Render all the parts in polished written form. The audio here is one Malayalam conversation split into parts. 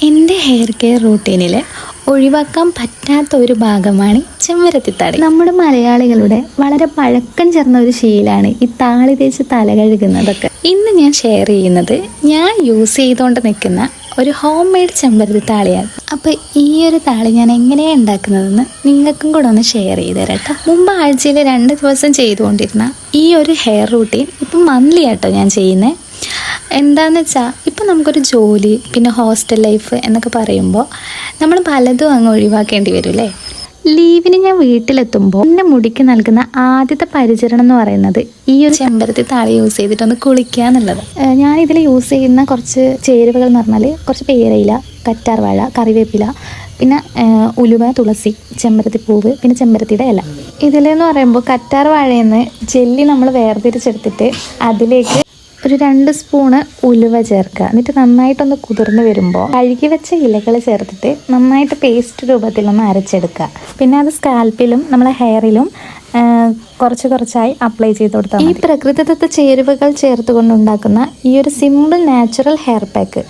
എൻ്റെ ഹെയർ കെയർ റൂട്ടീനിൽ ഒഴിവാക്കാൻ പറ്റാത്ത ഒരു ഭാഗമാണ് ചെമ്പരത്തിത്താളി. നമ്മുടെ മലയാളികളുടെ വളരെ പഴക്കം ചേർന്ന ഒരു ശീലമാണ് ഈ താളി തേച്ച് തല കഴുകുന്നതൊക്കെ. ഇന്ന് ഞാൻ ഷെയർ ചെയ്യുന്നത് ഞാൻ യൂസ് ചെയ്തുകൊണ്ട് നിൽക്കുന്ന ഒരു ഹോം മെയ്ഡ് ചെമ്പരത്തി താളിയാണ്. അപ്പോൾ ഈ ഒരു താളി ഞാൻ എങ്ങനെയാണ് ഉണ്ടാക്കുന്നതെന്ന് നിങ്ങൾക്കും കൂടെ ഒന്ന് ഷെയർ ചെയ്ത് തരാം കേട്ടോ. മുമ്പ് ആഴ്ചയിൽ 2 ദിവസം ചെയ്തുകൊണ്ടിരുന്ന ഈ ഒരു ഹെയർ റൂട്ടീൻ ഇപ്പം മന്ത്ലി ആട്ടോ ഞാൻ ചെയ്യുന്നത്. എന്താണെന്ന് വെച്ചാൽ ഇപ്പം നമുക്കൊരു ജോലി പിന്നെ ഹോസ്റ്റൽ ലൈഫ് എന്നൊക്കെ പറയുമ്പോൾ നമ്മൾ പലതും അങ്ങ് ഒഴിവാക്കേണ്ടി വരും അല്ലേ. ലീവിന് ഞാൻ വീട്ടിലെത്തുമ്പോൾ എൻ്റെ മുടിക്ക് നൽകുന്ന ആദ്യത്തെ പരിചരണം എന്ന് പറയുന്നത് ഈ ഒരു ചെമ്പരത്തി താളി യൂസ് ചെയ്തിട്ടൊന്ന് കുളിക്കുക എന്നുള്ളത്. ഞാനിതിൽ യൂസ് ചെയ്യുന്ന കുറച്ച് ചേരുവകൾ എന്ന് പറഞ്ഞാൽ കുറച്ച് പേരയില, കറ്റാർവാഴ, കറിവേപ്പില, പിന്നെ ഉലുവ, തുളസി, ചെമ്പരത്തിപ്പൂവ്, പിന്നെ ചെമ്പരത്തിയുടെ ഇല. ഇതിലെന്ന് പറയുമ്പോൾ കറ്റാർവാഴയിൽ നിന്ന് ജെല്ലി നമ്മൾ വേർതിരിച്ചെടുത്തിട്ട് അതിലേക്ക് ഒരു 2 സ്പൂണ് ഉലുവ ചേർക്കുക. എന്നിട്ട് നന്നായിട്ടൊന്ന് കുതിർന്ന് വരുമ്പോൾ കഴുകി വെച്ച ഇലകൾ ചേർത്തിട്ട് നന്നായിട്ട് പേസ്റ്റ് രൂപത്തിലൊന്ന് അരച്ചെടുക്കുക. പിന്നെ അത് സ്കാൽപ്പിലും നമ്മളെ ഹെയറിലും കുറച്ചായി അപ്ലൈ ചെയ്ത് കൊടുത്താൽ ഈ പ്രകൃതിദത്ത ചേരുവകൾ ചേർത്ത് കൊണ്ടുണ്ടാക്കുന്ന ഈ ഒരു സിമ്പിൾ നാച്ചുറൽ ഹെയർ പാക്ക്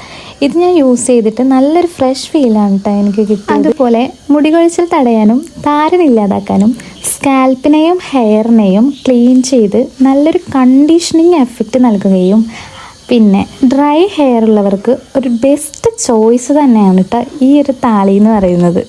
ഇത് ഞാൻ യൂസ് ചെയ്തിട്ട് നല്ലൊരു ഫ്രഷ് ഫീലാണ് കേട്ടോ എനിക്ക് കിട്ടിയത്. അതുപോലെ മുടി കൊഴിച്ചിൽ തടയാനും താരനില്ലാതാക്കാനും സ്കാൽപ്പിനെയും ഹെയറിനെയും ക്ലീൻ ചെയ്ത് നല്ലൊരു കണ്ടീഷനിങ് എഫക്റ്റ് നൽകുകയും പിന്നെ ഡ്രൈ ഹെയർ ഉള്ളവർക്ക് ഒരു ബെസ്റ്റ് ചോയ്സ് തന്നെയാണ് കേട്ടോ ഈ ഒരു താളി എന്ന് പറയുന്നത്.